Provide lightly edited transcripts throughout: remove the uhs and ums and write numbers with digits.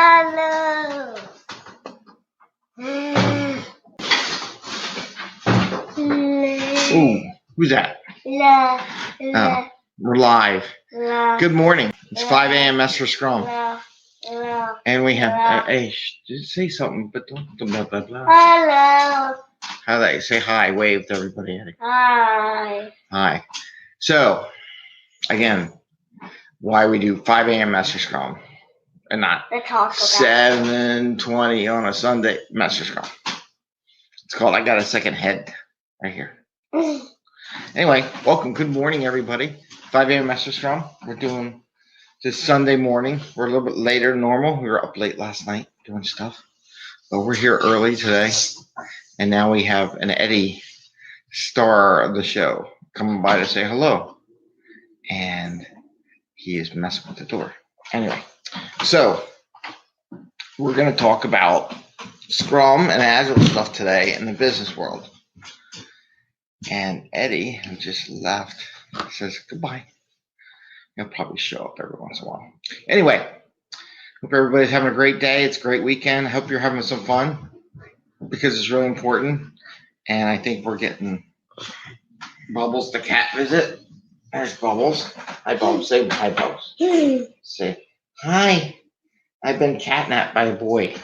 Hello. Ooh, who's that? Oh, we're live. Good morning. It's 5 a.m. Mester Scrum. And we have, hey, just say something, but don't blah, blah, blah. Hello. How they say hi, wave to everybody. Hi. Hi. So, again, why we do 5 a.m. Mester Scrum and not 7:20 on a Sunday Mester Scrum. It's called I Got a Second Head right here. Anyway, welcome. Good morning, everybody. 5 a.m. Mester Scrum. We're doing this Sunday morning. We're a little bit later than normal. We were up late last night doing stuff, but we're here early today. And now we have an Eddie, star of the show, coming by to say hello. And he is messing with the door. Anyway, so we're going to talk about Scrum and Agile stuff today in the business world. And Eddie, who just left, says goodbye. He'll probably show up every once in a while. Anyway, hope everybody's having a great day. It's a great weekend. I hope you're having some fun because it's really important. And I think we're getting Bubbles, the cat visit. There's Bubbles. Hi, Bubbles. Say hi, Bubbles. Say hi. I've been catnapped by a boy.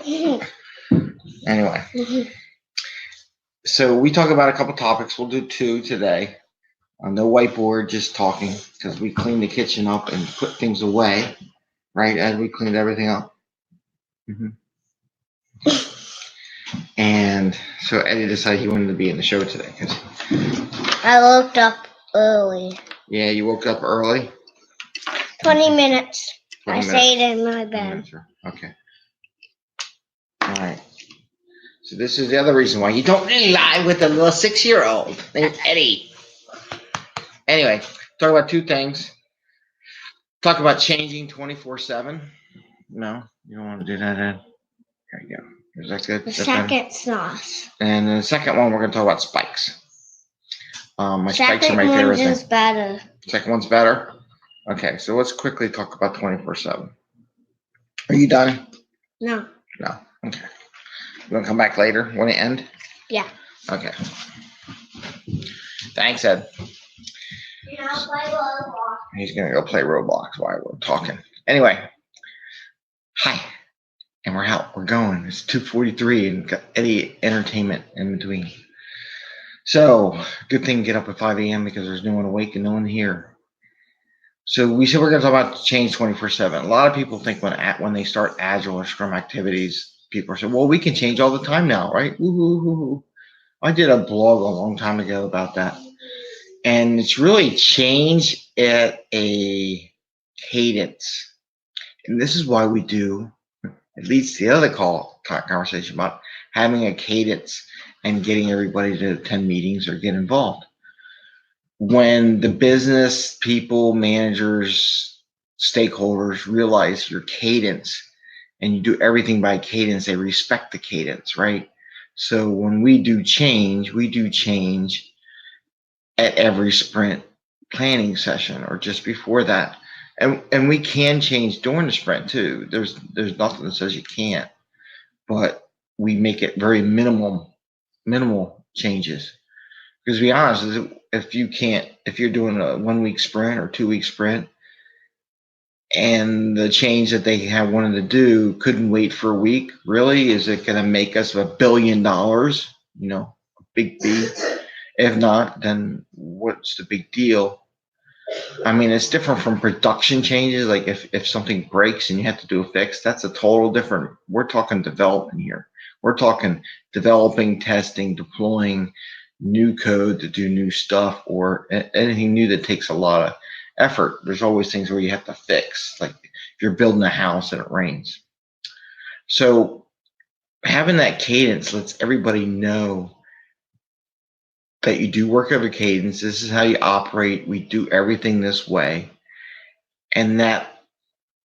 Anyway. So we talk about a couple topics. We'll do two today. No whiteboard, just talking, because we cleaned the kitchen up and put things away, right? Ed, we cleaned everything up. And so Eddie decided he wanted to be in the show today. I woke up early. Yeah, you woke up early? 20 minutes. 20 I stayed in my bed. Okay. All right. So this is the other reason why you don't really lie with a little 6-year-old named Eddie. Anyway, talk about two things. Talk about changing 24/7. No, you don't want to do that, Ed. There you go. Is that good? The second sauce. And the second one, we're going to talk about spikes. My spikes are my favorite thing. Second one's better. Second one's better? Okay, so let's quickly talk about 24/7. Are you done? No. No. Okay. You want to come back later when it end? Yeah. Okay. Thanks, Ed. He's going to go play Roblox while we're talking. Anyway. Hi. And we're out. We're going. It's 2:43 and got Eddie entertainment in between. So, good thing to get up at 5 a.m. because there's no one awake and no one here. So we said we're going to talk about change 24/7. A lot of people think when they start Agile or Scrum activities, people are saying, well, we can change all the time now, right? Woo-hoo-hoo-hoo. I did a blog a long time ago about that. And it's really change at a cadence. And this is why we do, at least the other conversation about having a cadence and getting everybody to attend meetings or get involved. When the business people, managers, stakeholders realize your cadence and you do everything by cadence, they respect the cadence, right? So when we do change at every sprint planning session or just before that. And we can change during the sprint too. There's nothing that says you can't, but we make it very minimal changes. Because to be honest, if you're doing a 1-week sprint or 2-week sprint, and the change that they have wanted to do couldn't wait for a week, really, is it going to make us $1 billion? You know, a big B. If not, then what's the big deal? I mean, it's different from production changes. Like if something breaks and you have to do a fix, that's a total different. We're talking development here. We're talking developing, testing, deploying new code to do new stuff or anything new that takes a lot of effort. There's always things where you have to fix, like if you're building a house and it rains. So having that cadence lets everybody know that you do work over cadence. This is how you operate. We do everything this way. And that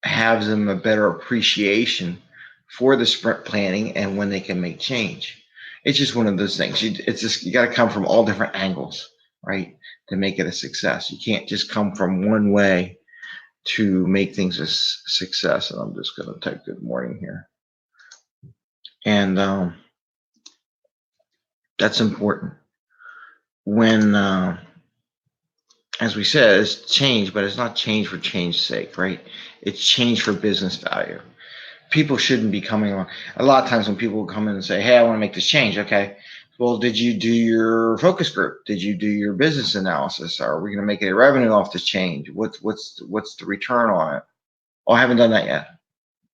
has them a better appreciation for the sprint planning and when they can make change. It's just one of those things. You got to come from all different angles, right, to make it a success. You can't just come from one way to make things a success. And I'm just going to type good morning here. And that's important. When, as we said, it's change, but it's not change for change's sake, right? It's change for business value. People shouldn't be coming on. A lot of times when people come in and say, hey, I want to make this change. Okay. Well, did you do your focus group? Did you do your business analysis? Are we going to make any revenue off this change? What's the return on it? Oh, I haven't done that yet.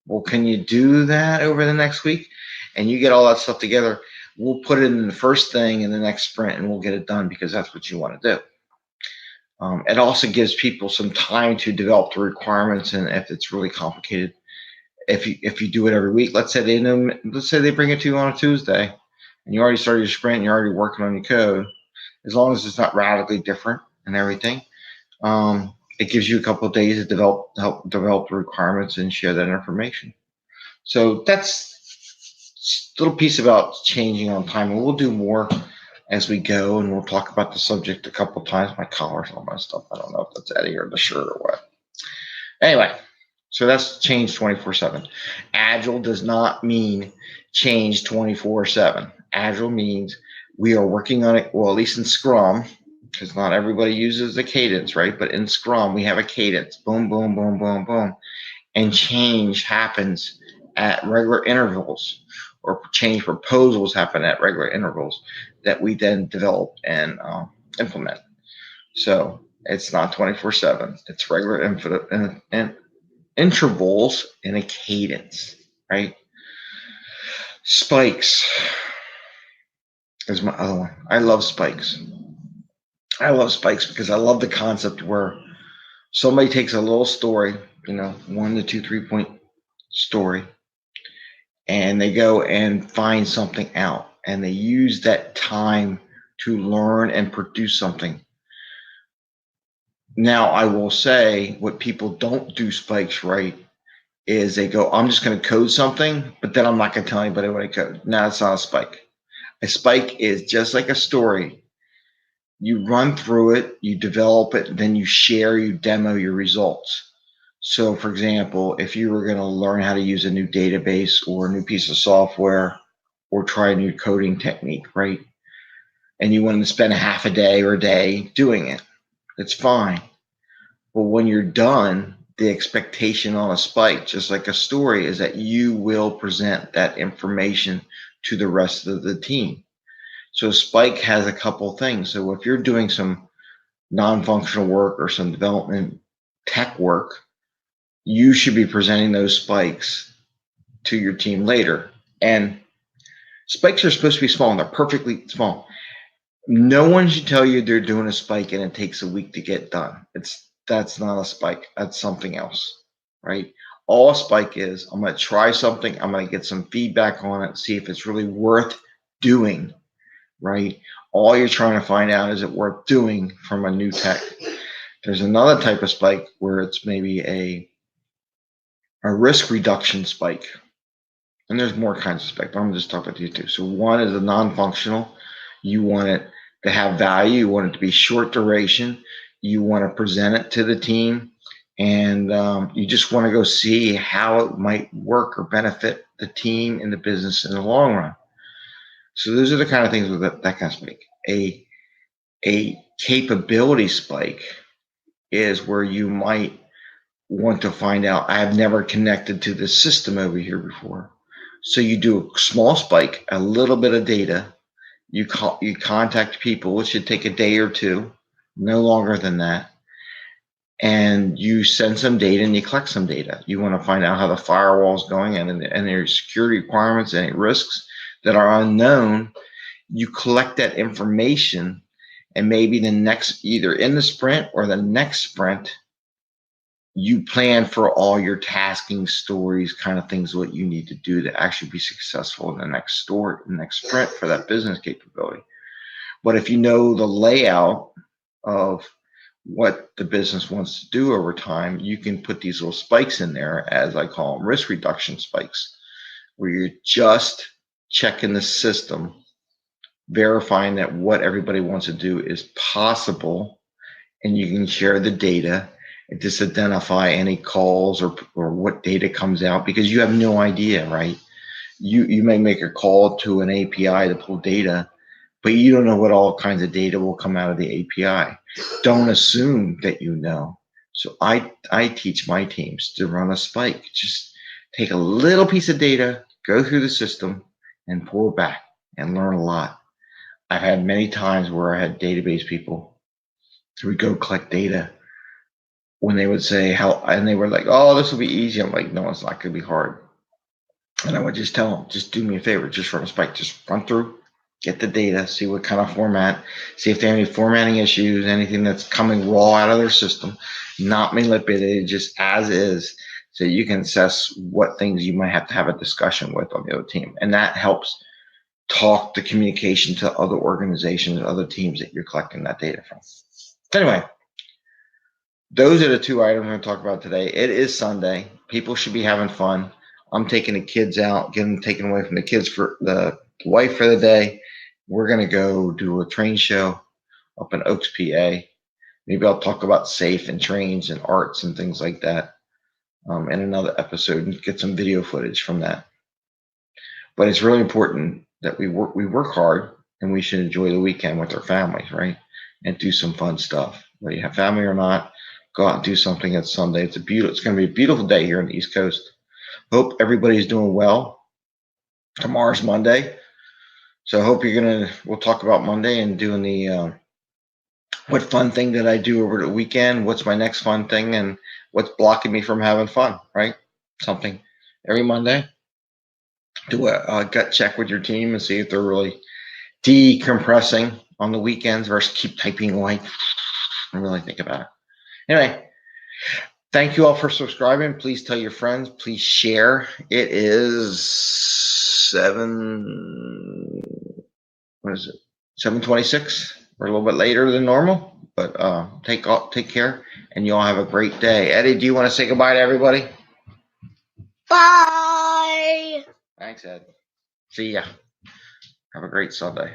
Well, can you do that over the next week? And you get all that stuff together. We'll put it in the first thing in the next sprint and we'll get it done because that's what you want to do. It also gives people some time to develop the requirements, and if it's really complicated, if you do it every week, let's say they bring it to you on a Tuesday, and you already started your sprint, and you're already working on your code. As long as it's not radically different and everything, it gives you a couple of days to help develop the requirements and share that information. So that's a little piece about changing on time, and we'll do more as we go, and we'll talk about the subject a couple of times. My collar's all messed up. I don't know if that's Eddie or the shirt or what. Anyway, so that's change 24/7. Agile does not mean change 24/7. Agile means we are working on it, well, at least in Scrum, because not everybody uses the cadence, right? But in Scrum, we have a cadence. Boom, boom, boom, boom, boom. And change happens at regular intervals, or change proposals happen at regular intervals that we then develop and implement. So it's not 24/7. It's regular intervals in a cadence, right? Spikes is my other one. I love spikes. I love spikes because I love the concept where somebody takes a little story, 1 to 2, 3 point story, and they go and find something out, and they use that time to learn and produce something. Now, I will say what people don't do spikes right is they go, I'm just going to code something, but then I'm not going to tell anybody what I code. No, it's not a spike. A spike is just like a story. You run through it, you develop it, then you share, you demo your results. So, for example, if you were going to learn how to use a new database or a new piece of software or try a new coding technique, right? And you wanted to spend a half a day or a day doing it, it's fine. But when you're done, the expectation on a spike, just like a story, is that you will present that information to the rest of the team. So spike has a couple things. So if you're doing some non-functional work or some development tech work, you should be presenting those spikes to your team later. And spikes are supposed to be small, and they're perfectly small. No one should tell you they're doing a spike and it takes a week to get done. That's not a spike. That's something else, right? All a spike is, I'm going to try something. I'm going to get some feedback on it, see if it's really worth doing, right? All you're trying to find out, is it worth doing from a new tech? There's another type of spike where it's maybe a risk reduction spike. And there's more kinds of spike, but I'm just talking about these two. So one is a non-functional. You want it to have value. You want it to be short duration. You want to present it to the team, and you just want to go see how it might work or benefit the team and the business in the long run. So those are the kind of things with that kind of spike. A capability spike is where you might want to find out, I have never connected to this system over here before. So you do a small spike, a little bit of data. You contact people. It should take a day or two, no longer than that. And you send some data and you collect some data. You want to find out how the firewall is going and their security requirements, any risks that are unknown. You collect that information, and maybe the next, either in the sprint or the next sprint, you plan for all your tasking stories, kind of things, what you need to do to actually be successful in the next sprint for that business capability. But if you know the layout of what the business wants to do over time, you can put these little spikes in there, as I call them, risk reduction spikes, where you're just checking the system, verifying that what everybody wants to do is possible, and you can share the data, and just identify any calls or what data comes out, because you have no idea, right? You may make a call to an API to pull data, but you don't know what all kinds of data will come out of the API. Don't assume that you know. So I teach my teams to run a spike. Just take a little piece of data, go through the system, and pull it back and learn a lot. I've had many times where I had database people who would go collect data when they would say how, and they were like, "Oh, this will be easy." I'm like, "No, it's not going to be hard." And I would just tell them, "Just do me a favor, just run a spike, just run through, get the data, see what kind of format, see if there are any formatting issues, anything that's coming raw out of their system, not manipulated, just as is, so you can assess what things you might have to have a discussion with on the other team." And that helps talk the communication to other organizations and other teams that you're collecting that data from. Anyway, those are the two items I'm going to talk about today. It is Sunday. People should be having fun. I'm taking the kids out, getting them taken away from the kids for the wife for the day. We're going to go do a train show up in Oaks, PA. Maybe I'll talk about safe and trains and arts and things like that in another episode and get some video footage from that. But it's really important that we work hard, and we should enjoy the weekend with our families, right? And do some fun stuff. Whether you have family or not, go out and do something at Sunday. It's going to be a beautiful day here on the East Coast. Hope everybody's doing well. Tomorrow's Monday, so I hope we'll talk about Monday and doing the what fun thing did I do over the weekend? What's my next fun thing, and what's blocking me from having fun, right? Something every Monday. Do a gut check with your team and see if they're really decompressing on the weekends versus keep typing away and really think about it. Anyway, thank you all for subscribing. Please tell your friends. Please share. It is 7:26. We're a little bit later than normal, but take care, and you all have a great day. Eddie, do you want to say goodbye to everybody? Bye. Thanks, Ed. See ya. Have a great Sunday.